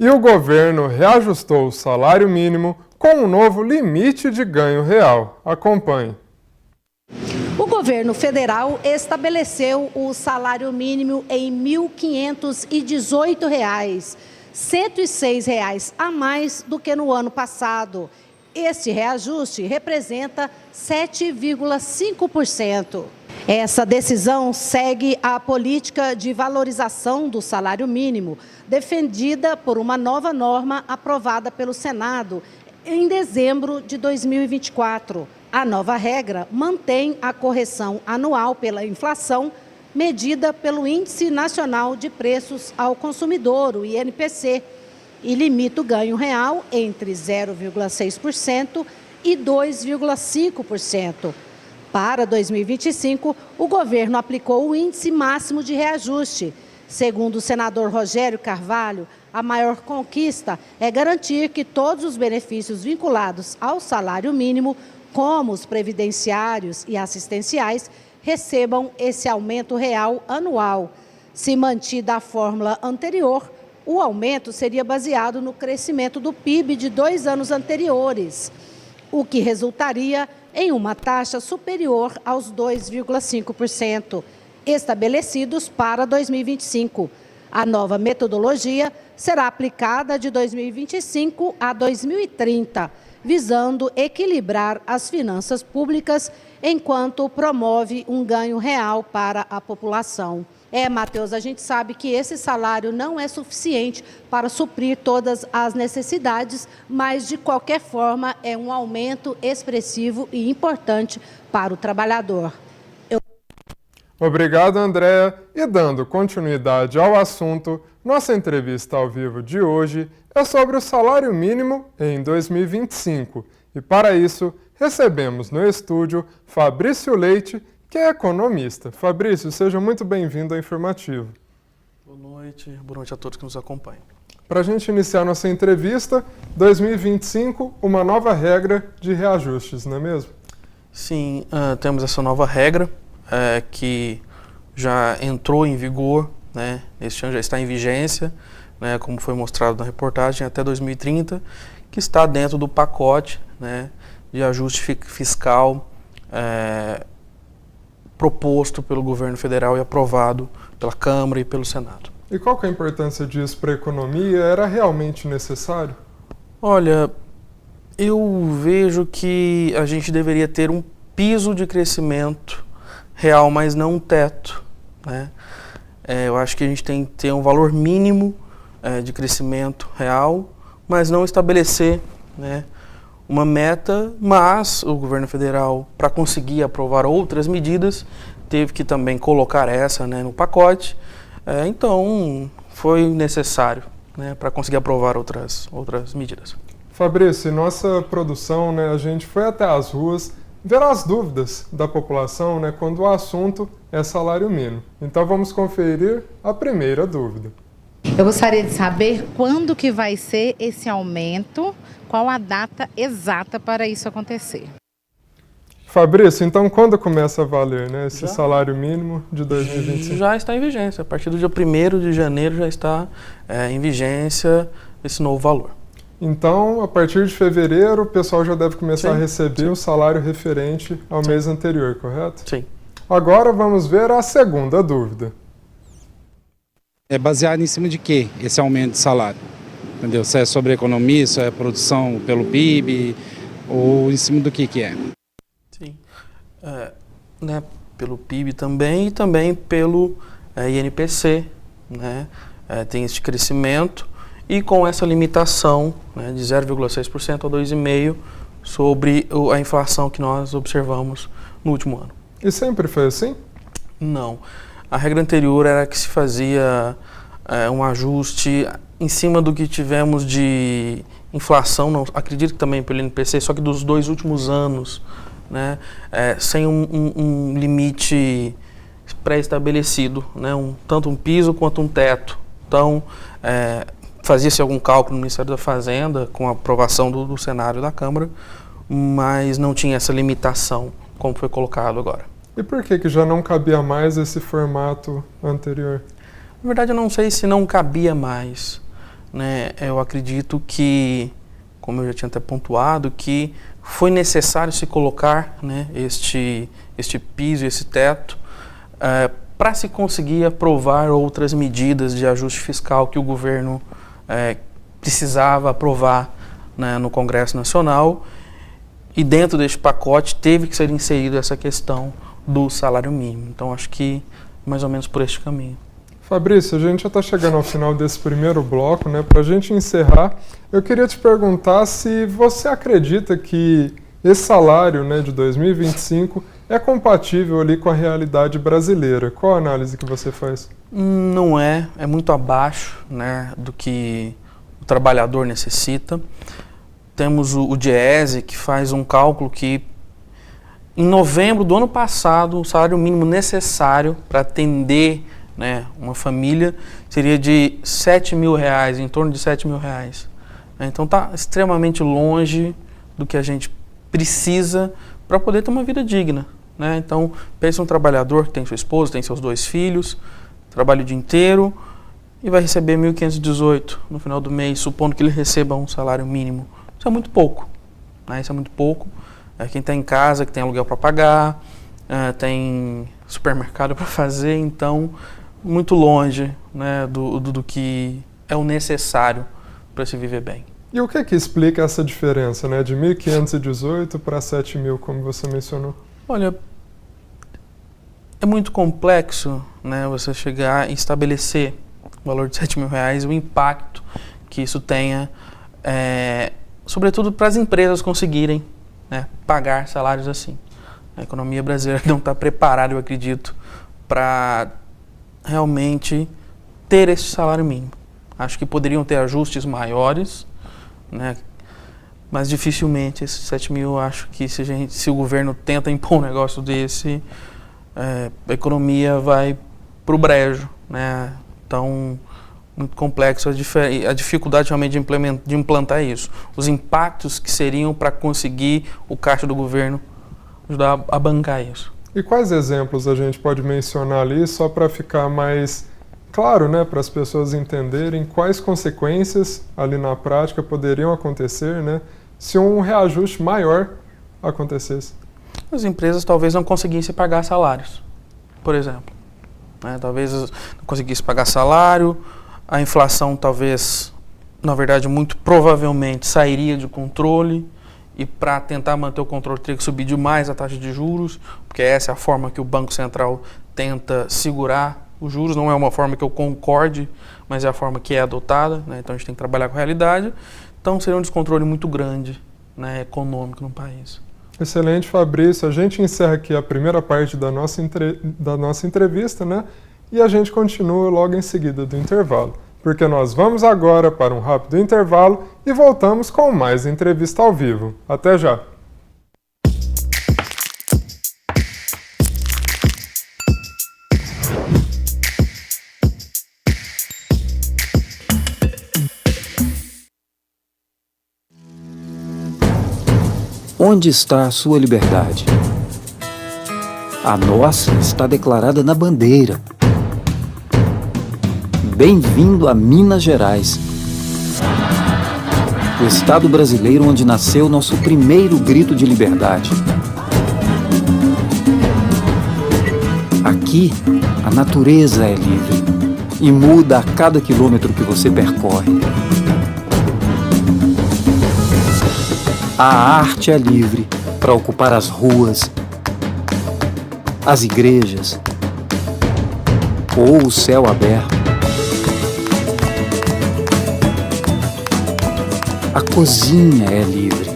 E o governo reajustou o salário mínimo com um novo limite de ganho real. Acompanhe. O governo federal estabeleceu o salário mínimo em R$ 1.518, R$ 106 a mais do que no ano passado. Este reajuste representa 7,5%. Essa decisão segue a política de valorização do salário mínimo, defendida por uma nova norma aprovada pelo Senado em dezembro de 2024. A nova regra mantém a correção anual pela inflação, medida pelo Índice Nacional de Preços ao Consumidor, o INPC, e limita o ganho real entre 0,6% e 2,5%. Para 2025, o governo aplicou o índice máximo de reajuste. Segundo o senador Rogério Carvalho, a maior conquista é garantir que todos os benefícios vinculados ao salário mínimo, como os previdenciários e assistenciais, recebam esse aumento real anual. Se mantida a fórmula anterior, o aumento seria baseado no crescimento do PIB de 2 anos anteriores, o que resultaria em uma taxa superior aos 2,5%, estabelecidos para 2025. A nova metodologia será aplicada de 2025 a 2030, visando equilibrar as finanças públicas enquanto promove um ganho real para a população. Matheus, a gente sabe que esse salário não é suficiente para suprir todas as necessidades, mas, de qualquer forma, é um aumento expressivo e importante para o trabalhador. Obrigado, Andréa. E dando continuidade ao assunto, nossa entrevista ao vivo de hoje é sobre o salário mínimo em 2025. E, para isso, recebemos no estúdio Fabrício Leite, que é economista. Fabrício, seja muito bem-vindo ao Informativo. Boa noite a todos que nos acompanham. Para a gente iniciar nossa entrevista, 2025, uma nova regra de reajustes, não é mesmo? Sim, temos essa nova regra que já entrou em vigor, né? Este ano já está em vigência, né? Como foi mostrado na reportagem, até 2030, que está dentro do pacote, né, de ajuste fiscal proposto pelo governo federal e aprovado pela Câmara e pelo Senado. E qual que é a importância disso para a economia? Era realmente necessário? Olha, eu vejo que a gente deveria ter um piso de crescimento real, mas não um teto, né? Eu acho que a gente tem que ter um valor mínimo de crescimento real, mas não estabelecer, né, uma meta, mas o governo federal, para conseguir aprovar outras medidas, teve que também colocar essa, né, no pacote. Então, foi necessário, né, para conseguir aprovar outras medidas. Fabrício, em nossa produção, né, a gente foi até as ruas ver as dúvidas da população, né, quando o assunto é salário mínimo. Então, vamos conferir a primeira dúvida. Eu gostaria de saber quando que vai ser esse aumento, qual a data exata para isso acontecer. Fabrício, então quando começa a valer, né, esse salário mínimo de 2025? Já está em vigência. A partir do dia 1º de janeiro já está em vigência esse novo valor. Então, a partir de fevereiro, o pessoal já deve começar a receber o salário referente ao mês anterior, correto? Sim. Agora vamos ver a segunda dúvida. É baseado em cima de quê esse aumento de salário? Entendeu? Se é sobre economia, se é produção pelo PIB, ou em cima do que é? Sim. Né, pelo PIB também e também pelo INPC, né? Tem esse crescimento e com essa limitação, né, de 0,6% a 2,5% sobre a inflação que nós observamos no último ano. E sempre foi assim? Não. A regra anterior era que se fazia um ajuste em cima do que tivemos de inflação, não, acredito que também pelo INPC, só que dos 2 últimos anos, né, sem um limite pré-estabelecido, né, tanto um piso quanto um teto. Então, fazia-se algum cálculo no Ministério da Fazenda com a aprovação do Senado e da Câmara, mas não tinha essa limitação como foi colocado agora. E por que já não cabia mais esse formato anterior? Na verdade, eu não sei se não cabia mais. né, eu acredito que, como eu já tinha até pontuado, que foi necessário se colocar, né, este piso, esse teto, para se conseguir aprovar outras medidas de ajuste fiscal que o governo precisava aprovar, né, no Congresso Nacional. E dentro deste pacote teve que ser inserida essa questão do salário mínimo. Então acho que mais ou menos por este caminho. Fabrício, a gente já está chegando ao final desse primeiro bloco, né? Para a gente encerrar, eu queria te perguntar se você acredita que esse salário, né, de 2025 é compatível ali com a realidade brasileira. Qual a análise que você faz? Não é muito abaixo, né, do que o trabalhador necessita. Temos o DIEESE, que faz um cálculo que em novembro do ano passado o salário mínimo necessário para atender, né, uma família seria de R$7.000, em torno de R$7.000. Então está extremamente longe do que a gente precisa para poder ter uma vida digna, né? Então pense um trabalhador que tem sua esposa, tem seus 2 filhos, trabalha o dia inteiro e vai receber R$1.518 no final do mês, supondo que ele receba um salário mínimo. Isso é muito pouco, né? Isso é muito pouco. Quem está em casa, que tem aluguel para pagar, tem supermercado para fazer, então muito longe, né, do que é o necessário para se viver bem. E o que explica essa diferença, né, de 1.518 para 7.000, como você mencionou? Olha, é muito complexo, né, você chegar e estabelecer o valor de R$7.000 e o impacto que isso tenha, sobretudo para as empresas conseguirem, né, pagar salários assim. A economia brasileira não está preparada, eu acredito, para realmente ter esse salário mínimo. Acho que poderiam ter ajustes maiores, né, mas dificilmente esses 7.000, acho que se o governo tenta impor um negócio desse, a economia vai para o brejo, né? Então, muito complexo a dificuldade realmente de implantar isso. Os impactos que seriam para conseguir o caixa do governo ajudar a bancar isso. E quais exemplos a gente pode mencionar ali, só para ficar mais claro, né, para as pessoas entenderem quais consequências ali na prática poderiam acontecer, né, se um reajuste maior acontecesse? As empresas talvez não conseguissem pagar salários, por exemplo, né? Talvez não conseguissem pagar salário, a inflação talvez, na verdade, muito provavelmente sairia de controle, e para tentar manter o controle teria que subir demais a taxa de juros, porque essa é a forma que o Banco Central tenta segurar os juros. Não é uma forma que eu concorde, mas é a forma que é adotada, né? Então a gente tem que trabalhar com a realidade. Então seria um descontrole muito grande, né, econômico no país. Excelente, Fabrício. A gente encerra aqui a primeira parte da nossa entrevista, né? E a gente continua logo em seguida do intervalo, porque nós vamos agora para um rápido intervalo e voltamos com mais entrevista ao vivo. Até já! Onde está a sua liberdade? A nossa está declarada na bandeira. Bem-vindo a Minas Gerais, o estado brasileiro onde nasceu nosso primeiro grito de liberdade. Aqui, a natureza é livre e muda a cada quilômetro que você percorre. A arte é livre para ocupar as ruas, as igrejas ou o céu aberto. A cozinha é livre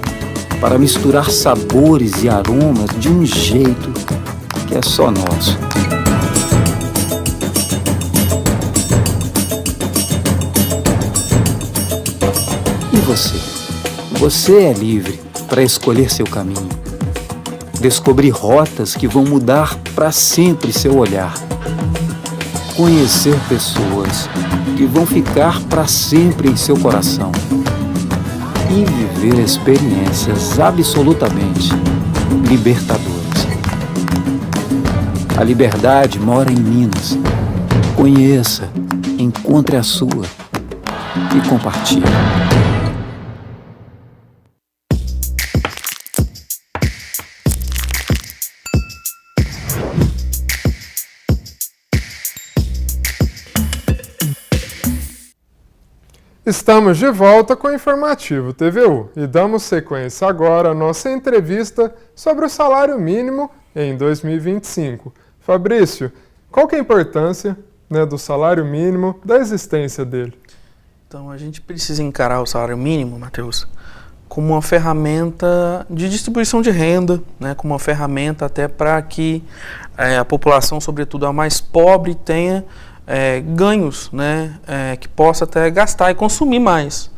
para misturar sabores e aromas de um jeito que é só nosso. E você? Você é livre para escolher seu caminho, descobrir rotas que vão mudar para sempre seu olhar, conhecer pessoas que vão ficar para sempre em seu coração e viver experiências absolutamente libertadoras. A liberdade mora em Minas. Conheça, encontre a sua. e compartilhe. Estamos de volta com o Informativo TVU e damos sequência agora à nossa entrevista sobre o salário mínimo em 2025. Fabrício, qual que é a importância, do salário mínimo, da existência dele? Então, a gente precisa encarar o salário mínimo, Matheus, como uma ferramenta de distribuição de renda, como uma ferramenta até para que a população, sobretudo a mais pobre, tenha ganhos, que possa até gastar e consumir mais.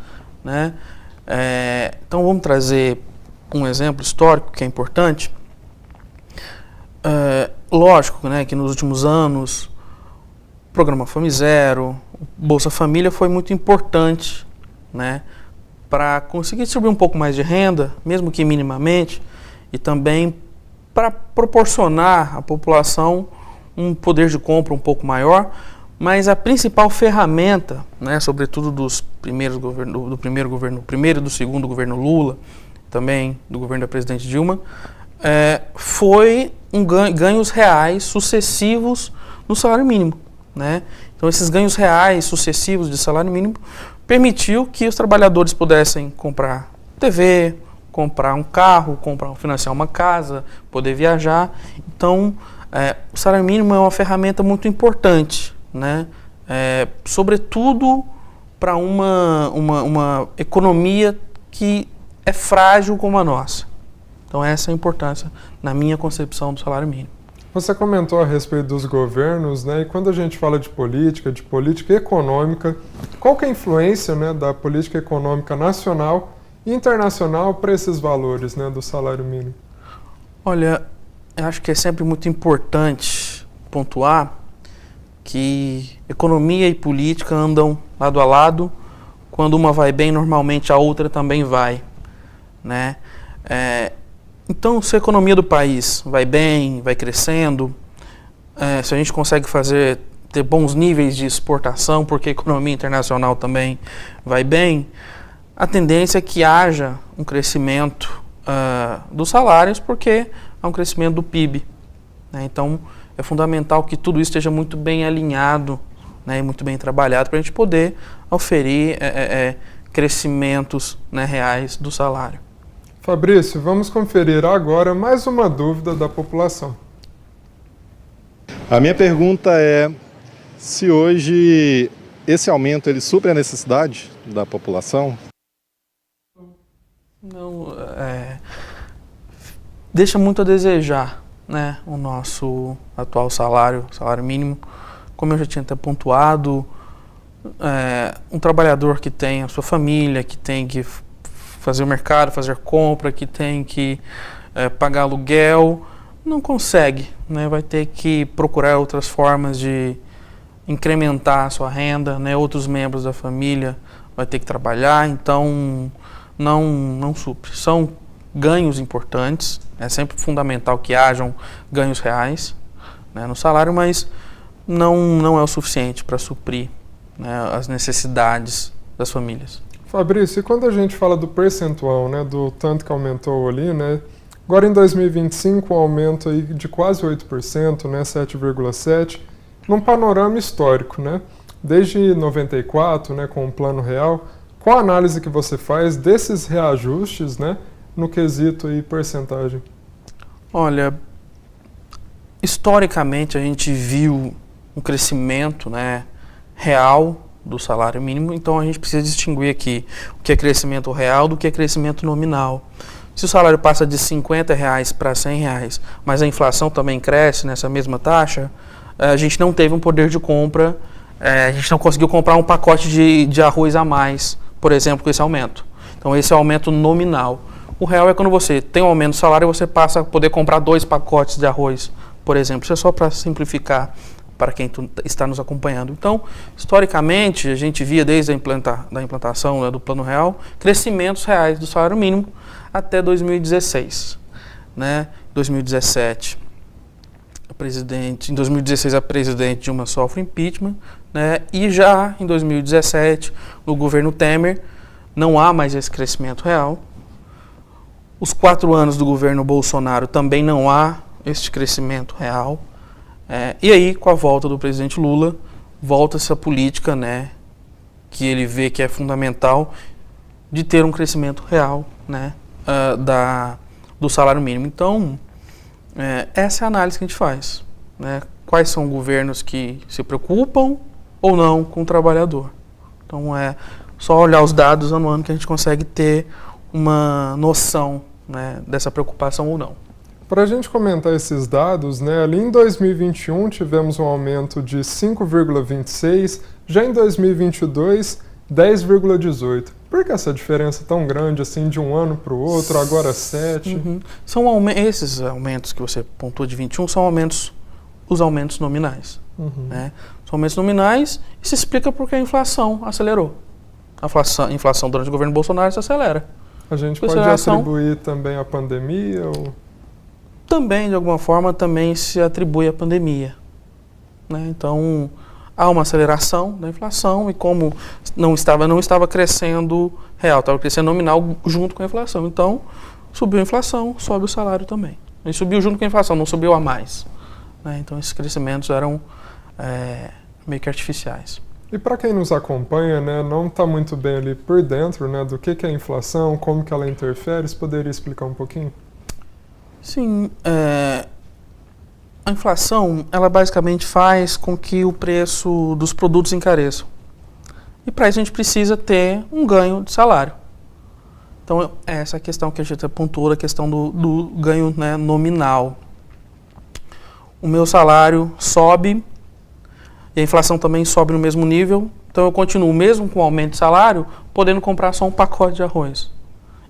Então, vamos trazer um exemplo histórico que é importante. Lógico, que nos últimos anos o programa Fome Zero, Bolsa Família foi muito importante, para conseguir distribuir um pouco mais de renda, mesmo que minimamente, e também para proporcionar à população um poder de compra um pouco maior. Mas a principal ferramenta, sobretudo do primeiro e do segundo governo Lula, também do governo da presidente Dilma, foi ganhos reais sucessivos no salário mínimo. Então, esses ganhos reais sucessivos de salário mínimo permitiu que os trabalhadores pudessem comprar TV, comprar um carro, financiar uma casa, poder viajar. Então, o salário mínimo é uma ferramenta muito importante, sobretudo para uma economia que é frágil como a nossa. Então, essa é a importância, na minha concepção, do salário mínimo. Você comentou a respeito dos governos, e quando a gente fala de política econômica, qual que é a influência, da política econômica nacional e internacional para esses valores, do salário mínimo? Olha, eu acho que é sempre muito importante pontuar que economia e política andam lado a lado. Quando uma vai bem, normalmente a outra também vai, Então, se a economia do país vai bem, vai crescendo, se a gente consegue ter bons níveis de exportação, porque a economia internacional também vai bem, a tendência é que haja um crescimento dos salários, porque há um crescimento do PIB. Então, é fundamental que tudo isso esteja muito bem alinhado, e muito bem trabalhado para a gente poder oferir crescimentos reais do salário. Fabrício, vamos conferir agora mais uma dúvida da população. A minha pergunta é se hoje esse aumento ele supre a necessidade da população? Não, deixa muito a desejar, o nosso atual salário mínimo. Como eu já tinha até pontuado, um trabalhador que tem a sua família, que tem que fazer o mercado, fazer compra, que tem que pagar aluguel, não consegue, vai ter que procurar outras formas de incrementar a sua renda, outros membros da família vai ter que trabalhar, então não supre. São ganhos importantes, é sempre fundamental que hajam ganhos reais no salário, mas não é o suficiente para suprir as necessidades das famílias. Fabrício, e quando a gente fala do percentual, do tanto que aumentou ali, agora em 2025 um aumento aí de quase 8%, 7,7%, num panorama histórico, desde 94, com o Plano Real, qual a análise que você faz desses reajustes, no quesito e percentagem? Olha, historicamente a gente viu um crescimento, real do salário mínimo, então a gente precisa distinguir aqui o que é crescimento real do que é crescimento nominal. Se o salário passa de R$50 para R$100, mas a inflação também cresce nessa mesma taxa, a gente não teve um poder de compra, a gente não conseguiu comprar um pacote de arroz a mais, por exemplo, com esse aumento. Então esse é o aumento nominal. O real é quando você tem um aumento do salário e você passa a poder comprar 2 pacotes de arroz, por exemplo. Isso é só para simplificar para quem está nos acompanhando. Então, historicamente, a gente via desde a implantação do Plano Real, crescimentos reais do salário mínimo até 2016. 2017, em 2016 a presidente Dilma sofre impeachment, né? E já em 2017, no governo Temer, não há mais esse crescimento real. Os 4 anos do governo Bolsonaro também não há esse crescimento real. E aí, com a volta do presidente Lula, volta essa política, né, que ele vê que é fundamental de ter um crescimento real, né, do salário mínimo. Então, essa é a análise que a gente faz, né? Quais são governos que se preocupam ou não com o trabalhador. Então, é só olhar os dados ano a ano que a gente consegue ter uma noção, né, dessa preocupação ou não. Para a gente comentar esses dados, né, ali em 2021 tivemos um aumento de 5,26, já em 2022, 10,18. Por que essa diferença tão grande assim de um ano para o outro, agora 7? Esses aumentos que você pontuou de 21 são os aumentos nominais. Né? São aumentos nominais e se explica porque a inflação acelerou. A inflação durante o governo Bolsonaro se acelera. A gente pode atribuir também a pandemia? Também, de alguma forma, também se atribui à pandemia. Né? Então, há uma aceleração da inflação e como não estava crescendo real, estava crescendo nominal junto com a inflação. Então, subiu a inflação, sobe o salário também. E subiu junto com a inflação, não subiu a mais. Né? Então, esses crescimentos eram meio que artificiais. E para quem nos acompanha, né, não está muito bem ali por dentro, né, do que é a inflação, como que ela interfere, você poderia explicar um pouquinho? Sim, a inflação, ela basicamente faz com que o preço dos produtos encareçam. E para isso a gente precisa ter um ganho de salário. Então, essa é a questão que a gente apontou, a questão do ganho, né, nominal. O meu salário sobe e a inflação também sobe no mesmo nível, então eu continuo, mesmo com o aumento de salário, podendo comprar só um pacote de arroz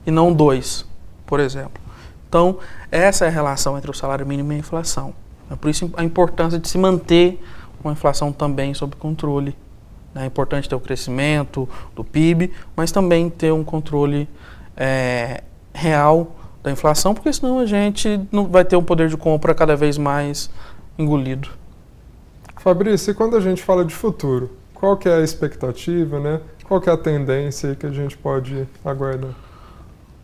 e não 2, por exemplo. Então, essa é a relação entre o salário mínimo e a inflação. É por isso a importância de se manter uma inflação também sob controle. É importante ter o crescimento do PIB, mas também ter um controle real da inflação, porque senão a gente não vai ter um poder de compra cada vez mais engolido. Fabrício, e quando a gente fala de futuro, qual que é a expectativa, né? Qual que é a tendência que a gente pode aguardar?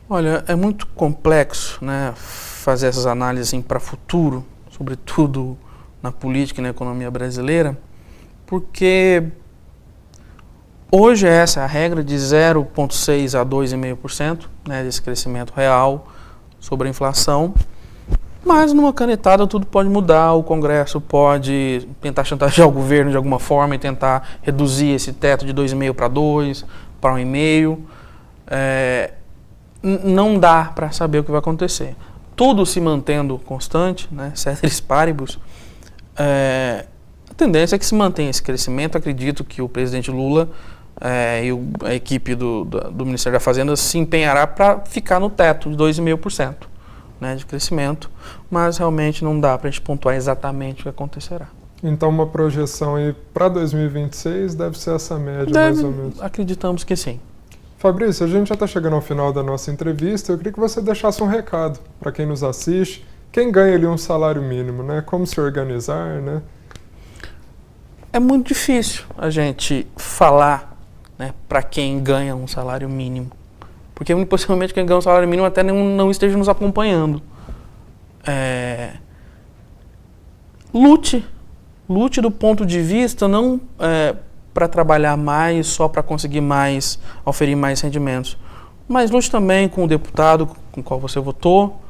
Olha, é muito complexo, né, fazer essas análises para futuro, sobretudo na política e na economia brasileira, porque hoje essa é a regra de 0,6% a 2,5%, né, desse crescimento real sobre a inflação, mas numa canetada tudo pode mudar, o Congresso pode tentar chantagear o governo de alguma forma e tentar reduzir esse teto de 2,5% para 2%, para 1,5%. Não dá para saber o que vai acontecer. Tudo se mantendo constante, né, ceteris paribus, a tendência é que se mantenha esse crescimento. Acredito que o presidente Lula e a equipe do Ministério da Fazenda se empenhará para ficar no teto de 2,5%, né, de crescimento, mas realmente não dá para a gente pontuar exatamente o que acontecerá. Então uma projeção aí para 2026 deve ser essa média, mais ou menos? Acreditamos que sim. Fabrício, a gente já está chegando ao final da nossa entrevista. Eu queria que você deixasse um recado para quem nos assiste, quem ganha ali um salário mínimo, né? Como se organizar, né? É muito difícil a gente falar, né, para quem ganha um salário mínimo, porque possivelmente quem ganha um salário mínimo até não esteja nos acompanhando. Lute do ponto de vista não para trabalhar mais, só para conseguir mais, oferir mais rendimentos. Mas lute também com o deputado com o qual você votou,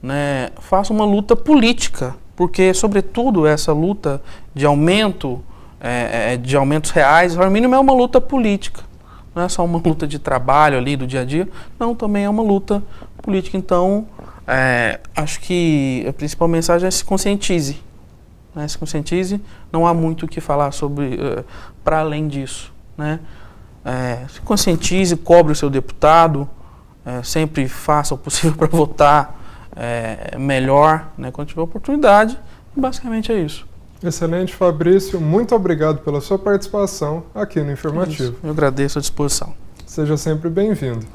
né? Faça uma luta política, porque, sobretudo, essa luta de aumentos reais, o salário mínimo é uma luta política. Não é só uma luta de trabalho ali, do dia a dia, não, também é uma luta política. Então, acho que a principal mensagem é se conscientize. Né, se conscientize, não há muito o que falar sobre para além disso, né? Se conscientize, cobre o seu deputado, sempre faça o possível para votar melhor, né, quando tiver oportunidade. Basicamente é isso. Excelente, Fabrício. Muito obrigado pela sua participação aqui no Informativo. Eu agradeço a disposição. Seja sempre bem-vindo.